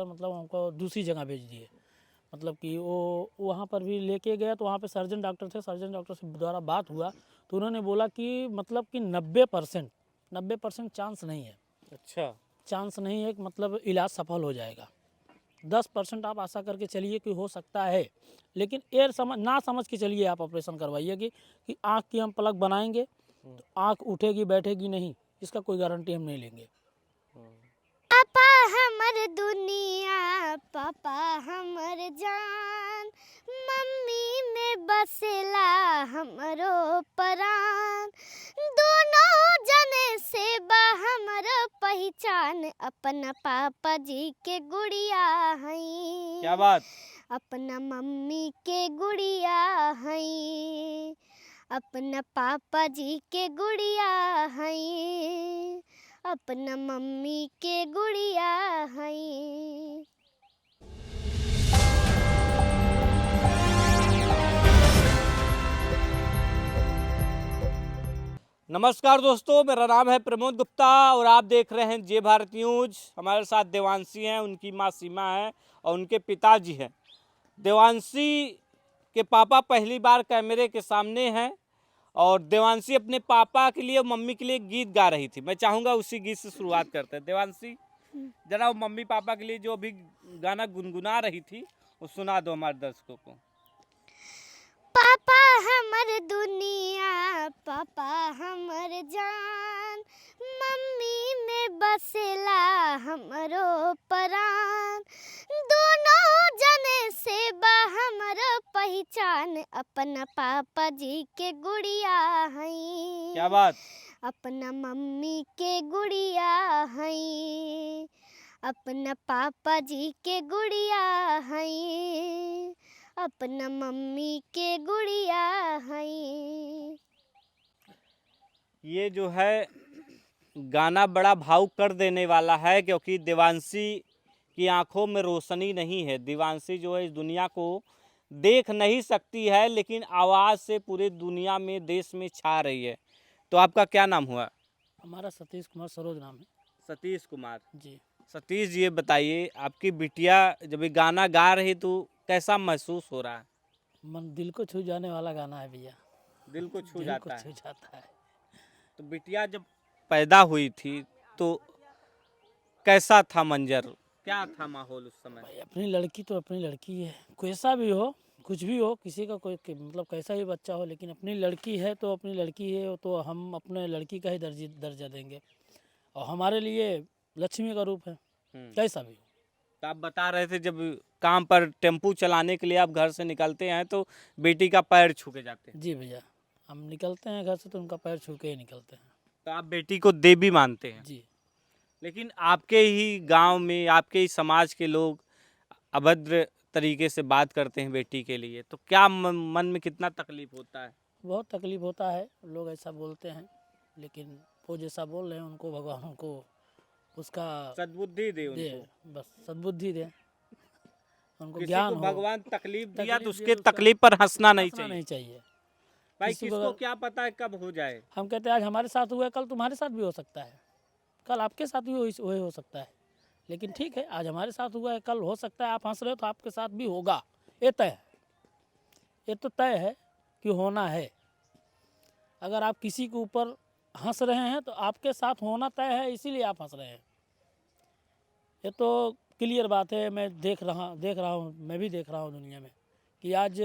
मतलब हमको दूसरी जगह भेज दिए। मतलब कि वो वहाँ पर भी लेके गया तो वहाँ पे सर्जन डॉक्टर थे, सर्जन डॉक्टर से द्वारा बात हुआ तो उन्होंने बोला कि मतलब कि 90% चांस नहीं है। अच्छा। चांस नहीं है कि मतलब इलाज सफल हो जाएगा। 10% आप आशा करके चलिए कि हो सकता है, लेकिन ना समझ के चलिए आप ऑपरेशन करवाइए कि आँख की हम पलक बनाएंगे तो आँख उठेगी बैठेगी नहीं, इसका कोई गारंटी हम नहीं लेंगे। पापा हमर दुनिया, पापा हमर जान, मम्मी में बसेला हमरो परान, दोनों जने से बा हमरो पहचान, अपना पापा जी के गुड़िया हई। क्या बात। अपना मम्मी के गुड़िया हई, अपना पापा जी के गुड़िया हई, अपना मम्मी के गुड़िया हई। नमस्कार दोस्तों, मेरा नाम है प्रमोद गुप्ता और आप देख रहे हैं जय भारत न्यूज। हमारे साथ देवांशी हैं, उनकी माँ सीमा है और उनके पिताजी हैं। देवांशी के पापा पहली बार कैमरे के सामने हैं और देवांशी अपने पापा के लिए और मम्मी के लिए गीत गा रही थी। मैं चाहूँगा उसी गीत से शुरुआत करते हैं। देवांशी, जरा वो मम्मी पापा के लिए जो अभी गाना गुनगुना रही थी वो सुना दो हमारे दर्शकों को। पापा हमर दुनिया, पापा हमर जान, मम्मी में बसेला हमरो परान, दोनों जने से बा हमरो पहचान, अपना पापा जी के गुड़िया हई। क्या बात। अपना मम्मी के गुड़िया हई, अपना पापा जी के गुड़िया हई, अपना मम्मी के गुड़िया हई। ये जो है गाना बड़ा भावुक कर देने वाला है, क्योंकि देवांशी की आंखों में रोशनी नहीं है। देवांशी जो है इस दुनिया को देख नहीं सकती है, लेकिन आवाज़ से पूरे दुनिया में, देश में छा रही है। तो आपका क्या नाम हुआ? हमारा सतीश कुमार सरोज नाम है। सतीश कुमार जी। सतीश जी, ये बताइए, आपकी बिटिया जब ये गाना गा रही तो कैसा महसूस हो रहा है? मन दिल को छू जाने वाला गाना है भैया, दिल को छू दिल को जाता छू है। जाता है। तो बिटिया जब पैदा हुई थी तो कैसा था मंजर, क्या था माहौल उस समय? भाई अपनी लड़की तो अपनी लड़की है, कैसा भी हो, कुछ भी हो, किसी का कोई मतलब कैसा ही बच्चा हो, लेकिन अपनी लड़की है तो अपनी लड़की है, तो हम अपने लड़की का ही दर्जा देंगे और हमारे लिए लक्ष्मी का रूप है, कैसा भी हो। तो आप बता रहे थे जब काम पर टेम्पू चलाने के लिए आप घर से निकलते हैं तो बेटी का पैर छू के जाते हैं। जी भैया, हम निकलते हैं घर से तो उनका पैर छू के ही निकलते हैं। तो आप बेटी को देवी मानते हैं। जी। लेकिन आपके ही गांव में, आपके ही समाज के लोग अभद्र तरीके से बात करते हैं बेटी के लिए, तो क्या मन में कितना तकलीफ होता है? बहुत तकलीफ होता है, लोग ऐसा बोलते हैं, लेकिन वो जैसा बोल रहे हैं उनको भगवान उनको उसका सद्बुद्धि दे दे, उनको। बस सद्बुद्धि दे, उनको किसी ज्ञान को हो। भगवान तकलीफ दिया तो तकलीफ उसके दिया तो तकलीफ पर हंसना नहीं हंसना चाहिए। नहीं चाहिए। भाई किसी को किसको अगर क्या पता है कब हो जाए। हम कहते हैं आज हमारे साथ हुआ है, कल तुम्हारे साथ भी हो सकता है, कल आपके साथ भी वही हो सकता है, लेकिन ठीक है, आज हमारे साथ हुआ है, कल हो सकता है आप हंस रहे हो तो आपके साथ भी होगा। ये तय है, ये तो तय है कि होना है। अगर आप किसी के ऊपर हंस रहे हैं तो आपके साथ होना तय है, इसीलिए आप हंस रहे हैं। ये तो क्लियर बात है। मैं देख रहा हूँ, मैं भी देख रहा हूँ दुनिया में कि आज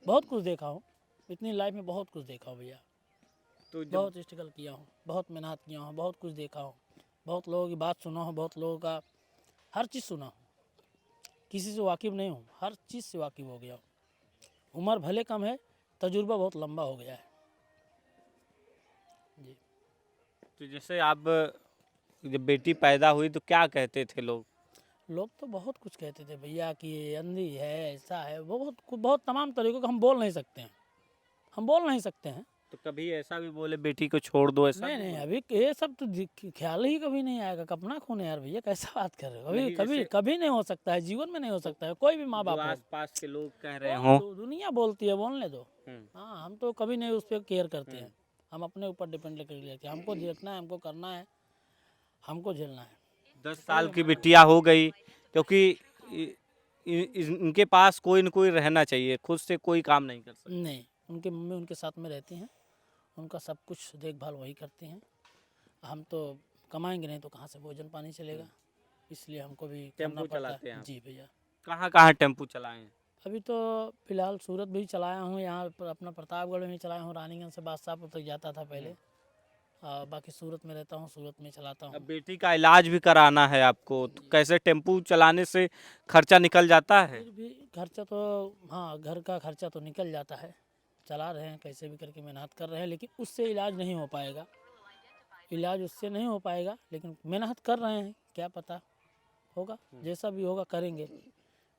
बहुत कुछ देखा हूँ, इतनी लाइफ में बहुत कुछ देखा हूँ भैया। तो जब बहुत स्ट्रगल किया हूँ, बहुत मेहनत किया हूँ, बहुत कुछ देखा हूँ, बहुत लोगों की बात सुना हूँ, बहुत लोगों का हर चीज़ सुना हूँ, किसी से वाकिफ़ नहीं हूँ, हर चीज़ से वाकिफ़ हो गया हूँ। उम्र भले कम है, तजुर्बा बहुत लंबा हो गया है जी। तो जैसे आप जब बेटी पैदा हुई तो क्या कहते थे लोग? लोग तो बहुत कुछ कहते थे भैया कि ये अंधी है, ऐसा है, बहुत तमाम तरीक़ों का हम बोल नहीं सकते हैं, हम बोल नहीं सकते हैं। तो कभी ऐसा भी बोले बेटी को छोड़ दो, ऐसा नहीं भी नहीं, बोले? अभी ये सब तो ख्याल ही कभी नहीं आएगा। कपना खून है यार भैया, कैसा बात कर रहे हो। कभी नहीं, कभी जैसे कभी नहीं हो सकता है, जीवन में नहीं हो सकता है, कोई भी माँ जो बाप हो। आस पास के लोग कह रहे हो। दुनिया बोलती है, बोलने दो। हम्म। हाँ, हम तो कभी नहीं उस पर केयर करते हैं, हम अपने ऊपर डिपेंड लेकर लेते हैं। हमको देखना है, हमको करना है, हमको झेलना है। 10 साल की बिटिया हो गई, क्योंकि इनके पास कोई न कोई रहना चाहिए, खुद से कोई काम नहीं कर सकते। नहीं, उनकी मम्मी उनके साथ में रहती हैं, उनका सब कुछ देखभाल वही करती हैं। हम तो कमाएंगे नहीं तो कहाँ से भोजन पानी चलेगा, इसलिए हमको भी करना टेम्पो पड़ता चलाते हैं है। आप? जी भैया। कहाँ कहाँ टेम्पो चलाए हैं? अभी तो फिलहाल सूरत भी चलाया हूँ, यहाँ पर अपना प्रतापगढ़ में भी चलाया हूँ, रानीगंज से बादशाहपुर तक जाता था पहले। बाकी सूरत में रहता हूँ, सूरत में चलाता अब हूँ। बेटी का इलाज भी कराना है आपको, तो कैसे टेम्पू चलाने से खर्चा निकल जाता है? फिर भी खर्चा तो, हाँ, घर का खर्चा तो निकल जाता है, चला रहे हैं कैसे भी करके, मेहनत कर रहे हैं, लेकिन उससे इलाज नहीं हो पाएगा, इलाज उससे नहीं हो पाएगा, लेकिन मेहनत कर रहे हैं, क्या पता होगा, जैसा भी होगा करेंगे,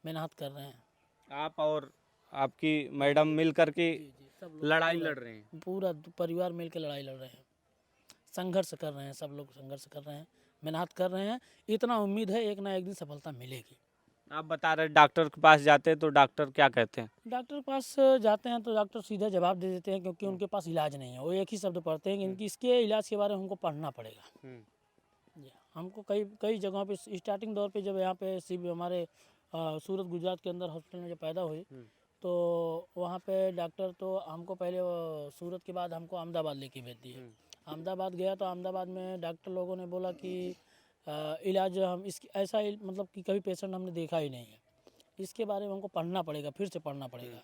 मेहनत कर रहे हैं। आप और आपकी मैडम मिल करके जी जी, सब लोग लड़ाई लड़ रहे हैं? पूरा परिवार मिल के लड़ाई लड़ रहे हैं, संघर्ष कर रहे हैं, सब लोग संघर्ष कर रहे हैं, मेहनत कर रहे हैं। इतना उम्मीद है एक ना एक दिन सफलता मिलेगी। आप बता रहे डॉक्टर के पास जाते हैं तो डॉक्टर क्या कहते हैं? डॉक्टर के पास जाते हैं तो डॉक्टर सीधा जवाब दे देते हैं, क्योंकि उनके पास इलाज नहीं है, वो एक ही शब्द पढ़ते हैं कि इनकी इसके इलाज के बारे में हमको पढ़ना पड़ेगा। जी, हमको कई कई जगहों पे स्टार्टिंग दौर पे जब यहाँ पे हमारे सूरत गुजरात के अंदर हॉस्पिटल में जब पैदा हुई, तो वहाँ पे डॉक्टर तो हमको पहले सूरत के बाद हमको अहमदाबाद लेके भेज दिए। अहमदाबाद गया तो अहमदाबाद में डॉक्टर लोगों ने बोला कि इलाज हम इसकी ऐसा मतलब कि कभी पेशेंट हमने देखा ही नहीं है, इसके बारे में हमको पढ़ना पड़ेगा, फिर से पढ़ना पड़ेगा।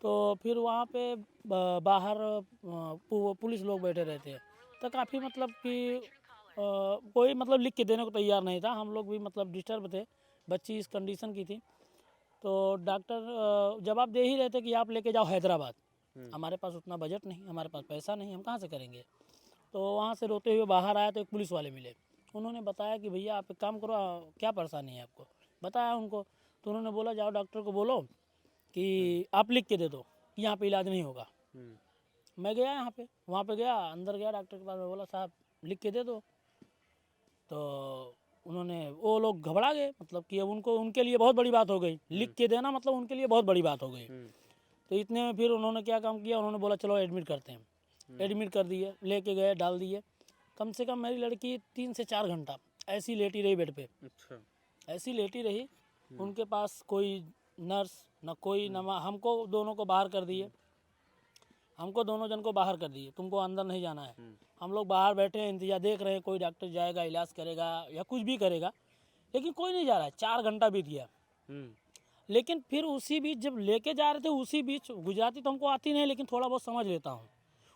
तो फिर वहाँ पे बाहर पुलिस लोग बैठे रहते हैं, तो काफ़ी मतलब कि कोई मतलब लिख के देने को तैयार नहीं था, हम लोग भी मतलब डिस्टर्ब थे, बच्ची इस कंडीशन की थी। तो डॉक्टर जवाब दे ही रहे थे कि आप लेके जाओ हैदराबाद, हमारे पास उतना बजट नहीं, हमारे पास पैसा नहीं, हम कहाँ से करेंगे। तो वहाँ से रोते हुए बाहर आया तो एक पुलिस वाले मिले, उन्होंने बताया कि भैया आप एक काम करो, क्या परेशानी है आपको, बताया उनको। तो उन्होंने बोला जाओ डॉक्टर को बोलो कि आप लिख के दे दो कि यहाँ पे इलाज नहीं होगा। मैं गया यहाँ पे, वहाँ पे गया, अंदर गया डॉक्टर के पास में, बोला साहब लिख के दे दो। तो उन्होंने, वो लोग घबरा गए, मतलब कि अब उनको, उनके लिए बहुत बड़ी बात हो गई, लिख के देना मतलब उनके लिए बहुत बड़ी बात हो गई। तो इतने में फिर उन्होंने क्या काम किया, उन्होंने बोला चलो एडमिट करते हैं, एडमिट कर दिए, लेके गए, डाल दिए। कम से कम मेरी लड़की 3 से 4 घंटा ऐसी लेटी रही बेड पे, अच्छा। ऐसी लेटी रही, उनके पास कोई नर्स न कोई न, हमको दोनों को बाहर कर दिए, हमको दोनों जन को बाहर कर दिए, तुमको अंदर नहीं जाना है। हम लोग बाहर बैठे हैं, इंतजार देख रहे हैं, कोई डॉक्टर जाएगा, इलाज करेगा या कुछ भी करेगा, लेकिन कोई नहीं जा रहा है। 4 घंटा बीत गया। लेकिन फिर उसी बीच जब लेके जा रहे थे, उसी बीच, गुजराती तो हमको आती नहीं, लेकिन थोड़ा बहुत समझ लेता हूँ,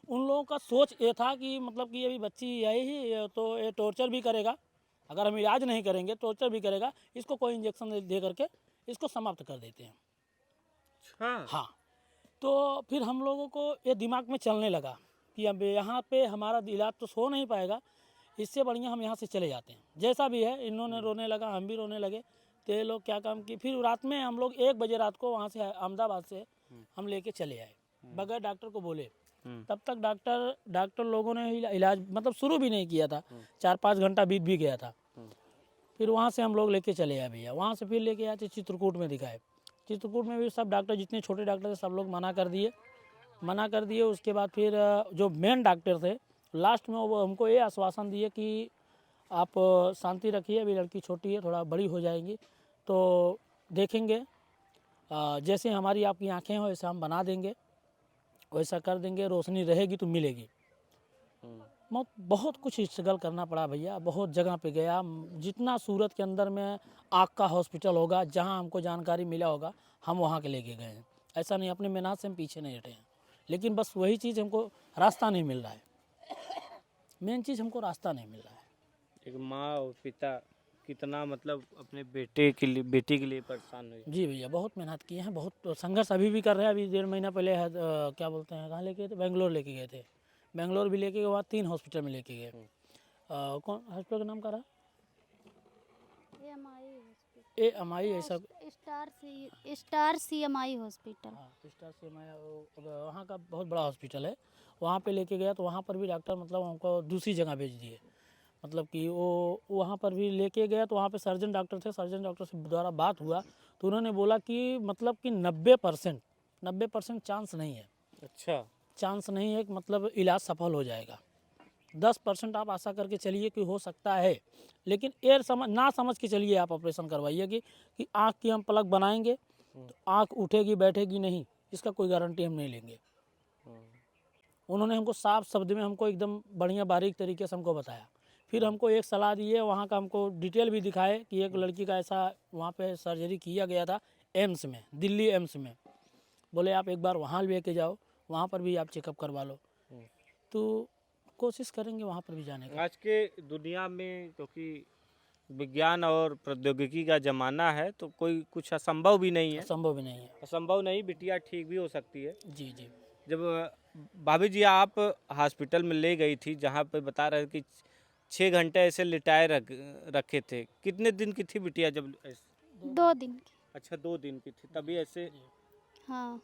उन लोगों का सोच ये था कि मतलब कि अभी बच्ची यही ही तो ये टॉर्चर भी करेगा, अगर हम इलाज नहीं करेंगे टॉर्चर भी करेगा, इसको कोई इंजेक्शन दे करके इसको समाप्त कर देते हैं। हाँ, तो फिर हम लोगों को ये दिमाग में चलने लगा कि अब यहाँ पे हमारा इलाज तो हो नहीं पाएगा, इससे बढ़िया हम यहाँ से चले जाते हैं, जैसा भी है। इन्होंने रोने लगा, हम भी रोने लगे, तो ये लोग क्या काम की, फिर रात में हम लोग 1 बजे रात को वहाँ से अहमदाबाद से हम लेके चले आए, बगैर डॉक्टर को बोले। तब तक डॉक्टर लोगों ने इलाज मतलब शुरू भी नहीं किया था, 4-5 घंटा बीत भी गया था। फिर वहाँ से हम लोग लेके चले आए भैया, वहाँ से फिर लेके आए थे चित्रकूट में दिखाए। चित्रकूट में भी सब डॉक्टर, जितने छोटे डॉक्टर थे सब लोग मना कर दिए। उसके बाद फिर जो मेन डॉक्टर थे लास्ट में, वो हमको ये आश्वासन दिए कि आप शांति रखिए, अभी लड़की छोटी है, थोड़ा बड़ी हो जाएगी तो देखेंगे, जैसे हमारी आपकी आँखें हो वैसा हम बना देंगे, वैसा कर देंगे, रोशनी रहेगी तो मिलेगी। बहुत कुछ स्ट्रगल करना पड़ा भैया, बहुत जगह पे गया, जितना सूरत के अंदर में आँख का हॉस्पिटल होगा, जहाँ हमको जानकारी मिला होगा, हम वहाँ के लेके गए हैं। ऐसा नहीं, अपने मेहनत से हम पीछे नहीं हटे हैं, लेकिन बस वही चीज़ हमको रास्ता नहीं मिल रहा है, मेन चीज़ हमको रास्ता नहीं मिल रहा है। एक माँ और पिता कितना मतलब अपने बेटी के लिए परेशान हुए। जी भैया, बहुत मेहनत किए हैं, बहुत संघर्ष अभी भी कर रहे हैं। अभी 1.5 महीना पहले क्या बोलते हैं, कहाँ लेके गए थे, बेंगलोर लेके गए थे, बेंगलोर भी लेके गए, वहाँ 3 हॉस्पिटल में लेके गए। कौन हॉस्पिटल का नाम का रहा, AMI ऐसा, star CMI hospital. Star CMI, वहाँ का बहुत बड़ा हॉस्पिटल है। वहाँ पे लेके गया तो वहाँ पर भी डॉक्टर मतलब हमको दूसरी जगह भेज दिए, मतलब कि वो वहाँ पर भी लेके गया तो वहाँ पे सर्जन डॉक्टर थे, सर्जन डॉक्टर से द्वारा बात हुआ तो उन्होंने बोला कि मतलब कि 90% चांस नहीं है। अच्छा, चांस नहीं है कि मतलब इलाज सफल हो जाएगा, 10% आप आशा करके चलिए कि हो सकता है, लेकिन एयर ना समझ के चलिए आप ऑपरेशन करवाइए कि आँख की हम पलक बनाएंगे तो आँख उठेगी बैठेगी नहीं, इसका कोई गारंटी हम नहीं लेंगे। उन्होंने हमको साफ शब्द में हमको एकदम बढ़िया बारीक तरीके से हमको बताया। फिर हमको एक सलाह दी है, वहाँ का हमको डिटेल भी दिखाए कि एक लड़की का ऐसा वहाँ पे सर्जरी किया गया था एम्स में, दिल्ली एम्स में। बोले आप एक बार वहाँ लेके जाओ, वहाँ पर भी आप चेकअप करवा लो। तो कोशिश करेंगे वहाँ पर भी जाने का। आज के दुनिया में क्योंकि विज्ञान और प्रौद्योगिकी का ज़माना है तो कोई कुछ असंभव भी नहीं है। संभव भी नहीं है। असंभव नहीं, बिटिया ठीक भी हो सकती है। जी जी। जब भाभी जी आप हॉस्पिटल में ले गई थी जहाँ पे बता रहे कि 6 घंटे ऐसे लिटाए रखे थे, कितने दिन की थी बिटिया जब 2 दिन की। अच्छा 2 दिन की थी तभी ऐसे? हाँ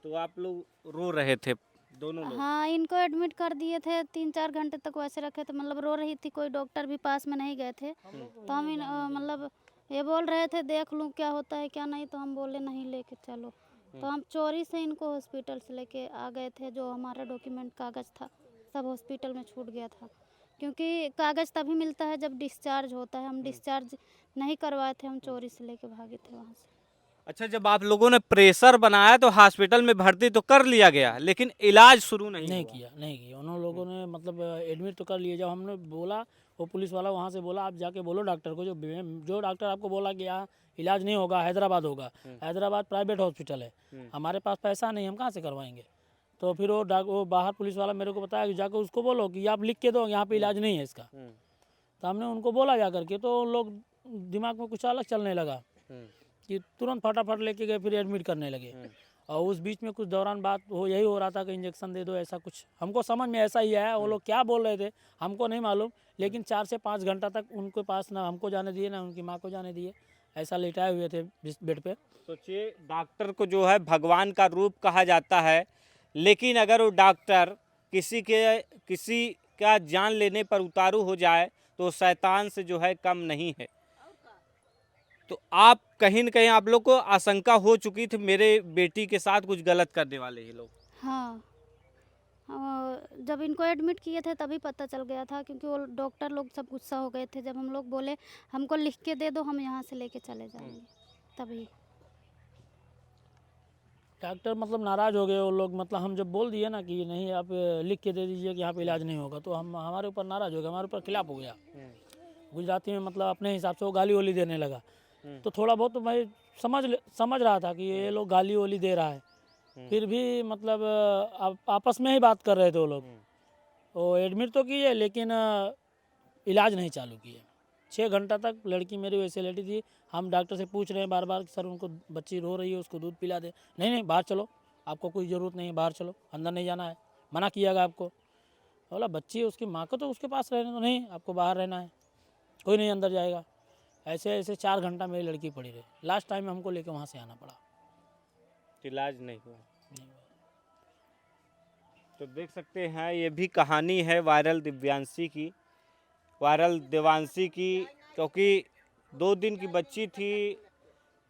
तो आप लोग रो रहे थे दोनों लोग? हाँ, इनको एडमिट कर दिए थे, 3-4 घंटे तक वैसे रखे थे, मतलब रो रही थी, कोई डॉक्टर भी पास में नहीं गए थे। तो हम मतलब ये बोल रहे थे देख लूँ क्या होता है क्या नहीं, तो हम बोले नहीं लेके चलो। तो हम चोरी से इनको हॉस्पिटल से लेके आ गए थे। जो हमारा डॉक्यूमेंट कागज़ था सब हॉस्पिटल में छूट गया था, क्योंकि कागज़ तभी मिलता है जब डिस्चार्ज होता है। हम डिस्चार्ज नहीं करवाए थे, हम चोरी से लेके भागे थे वहाँ से। अच्छा, जब आप लोगों ने प्रेशर बनाया तो हॉस्पिटल में भर्ती तो कर लिया गया, लेकिन इलाज शुरू नहीं हुआ। नहीं किया उन लोगों ने, मतलब एडमिट तो कर लिए। जब हमने बोला, वो पुलिस वाला वहाँ से बोला आप जाके बोलो डॉक्टर को, जो डॉक्टर आपको बोला कि यहाँ इलाज नहीं होगा, हैदराबाद होगा। हैदराबाद प्राइवेट हॉस्पिटल है, हमारे पास पैसा नहीं, हम कहाँ से करवाएंगे। तो फिर वो बाहर पुलिस वाला मेरे को बताया कि जाकर उसको बोलो कि आप लिख के दो, यहाँ पे इलाज नहीं है इसका। तो हमने उनको बोला जा करके, तो उन लोग दिमाग में कुछ अलग चलने लगा कि तुरंत फटाफट लेके गए, फिर एडमिट करने लगे। और उस बीच में कुछ दौरान बात यही हो रहा था कि इंजेक्शन दे दो, ऐसा कुछ हमको समझ में ऐसा ही आया। वो लोग क्या बोल रहे थे हमको नहीं मालूम, लेकिन 4 से 5 घंटा तक उनके पास ना हमको जाने दिए ना उनकी माँ को जाने दिए, ऐसा लेटाए हुए थे बेड पे। सोचिए, डॉक्टर को जो है भगवान का रूप कहा जाता है, लेकिन अगर वो डॉक्टर किसी का जान लेने पर उतारू हो जाए तो शैतान से जो है कम नहीं है। तो आप कहीं न कहीं आप लोग को आशंका हो चुकी थी मेरे बेटी के साथ कुछ गलत करने वाले ये लोग? हाँ, जब इनको एडमिट किए थे तभी पता चल गया था, क्योंकि वो डॉक्टर लोग सब गुस्सा हो गए थे जब हम लोग बोले हमको लिख के दे दो, हम यहाँ से लेके चले जाएंगे। तभी डॉक्टर मतलब नाराज़ हो गए वो लोग। मतलब हम जब बोल दिए ना कि नहीं आप लिख के दे दीजिए कि यहाँ पे इलाज नहीं होगा, तो हम हमारे ऊपर नाराज़ हो गया, हमारे ऊपर खिलाफ हो गया। गुजराती में मतलब अपने हिसाब से वो गाली वाली देने लगा। तो थोड़ा बहुत तो मैं समझ रहा था कि ये लोग गाली वाली दे रहा है, फिर भी मतलब आपस में ही बात कर रहे थे वो लोग। वो एडमिट तो किए लेकिन इलाज नहीं चालू किए। 6 घंटा तक लड़की मेरी वैसे लेटी थी। हम डॉक्टर से पूछ रहे हैं बार बार सर उनको बच्ची रो रही है, उसको दूध पिला दे। नहीं बाहर चलो, आपको कोई ज़रूरत नहीं है, बाहर चलो, अंदर नहीं जाना है, मना किया गया आपको। बोला बच्ची उसकी माँ को तो उसके पास रहने दो, नहीं आपको बाहर रहना है, कोई नहीं अंदर जाएगा। ऐसे 4 घंटा मेरी लड़की पड़ी रही। लास्ट टाइम में हमको लेके वहाँ से आना पड़ा। इलाज नहीं हुआ। तो देख सकते हैं ये भी कहानी है वायरल देवांशी की, क्योंकि 2 दिन की बच्ची थी।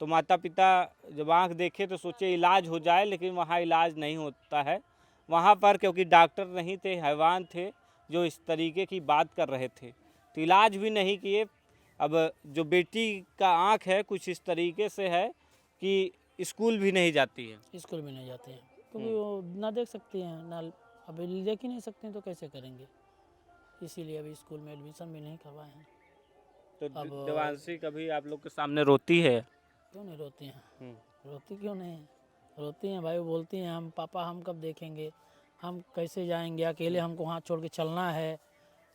तो माता पिता जब आँख देखे तो सोचे इलाज हो जाए, लेकिन वहाँ इलाज नहीं होता है वहाँ पर, क्योंकि डॉक्टर नहीं थे, हैवान थे जो इस तरीके की बात कर रहे थे। तो इलाज भी नहीं किए। अब जो बेटी का आँख है कुछ इस तरीके से है कि स्कूल भी नहीं जाती है। स्कूल में नहीं जाते हैं क्योंकि वो ना देख सकती हैं ना, अभी देख ही नहीं सकते हैं तो कैसे करेंगे। इसीलिए अभी स्कूल में एडमिशन भी नहीं करवाए हैं। तो अब देवांशी कभी आप लोग के सामने रोती है? क्यों नहीं रोती हैं? रोती क्यों नहीं है? रोती हैं भाई, बोलती हैं हम पापा हम कब देखेंगे, हम कैसे जाएंगे, अकेले हमको हाथ छोड़ के चलना है।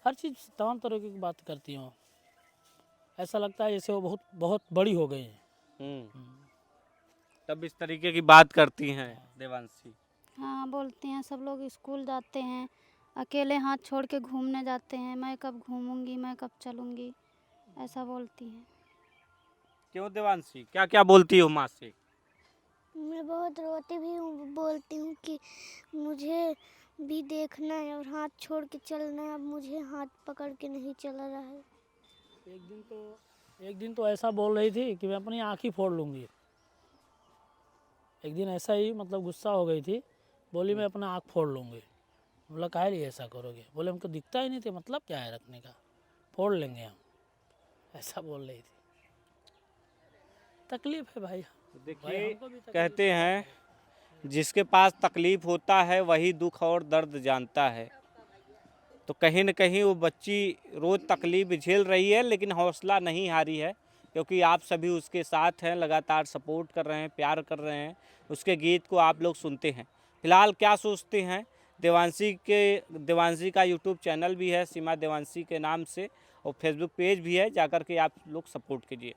हर चीज़ तमाम तरह की बात करती हूँ। ऐसा लगता है जैसे वो बहुत बहुत बड़ी हो गई हैं। तब इस तरीके की बात करती हैं देवांशी? हाँ, बोलते हैं सब लोग स्कूल जाते हैं, अकेले हाथ छोड़ के घूमने जाते हैं, मैं कब घूमूंगी, मैं कब चलूंगी, ऐसा बोलती हैं। क्यों देवांशी, क्या क्या बोलती हो माँ से? मैं बहुत रोती भी हूँ, बोलती हूँ कि मुझे भी देखना है और हाथ छोड़ के चलना है। अब मुझे हाथ पकड़ के नहीं चला रहा है। एक दिन तो ऐसा बोल रही थी कि मैं अपनी आँख ही फोड़ लूँगी। एक दिन ऐसा ही मतलब गुस्सा हो गई थी, बोली मैं अपना आँख फोड़ लूँगी। बोला काहे लिए ऐसा करोगे? बोले हमको दिखता ही नहीं थे, मतलब क्या है रखने का, फोड़ लेंगे हम, ऐसा बोल रही थी। तकलीफ है भाई। देखिए हमको भी तकलीफ कहते हैं जिसके पास तकलीफ होता है वही दुख और दर्द जानता है। तो कहीं न कहीं वो बच्ची रोज़ तकलीफ झेल रही है, लेकिन हौसला नहीं हारी है, क्योंकि आप सभी उसके साथ हैं, लगातार सपोर्ट कर रहे हैं, प्यार कर रहे हैं, उसके गीत को आप लोग सुनते हैं। फिलहाल क्या सोचते हैं? देवांशी का यूट्यूब चैनल भी है सीमा देवांशी के नाम से, और फेसबुक पेज भी है, जाकर के आप लोग सपोर्ट कीजिए।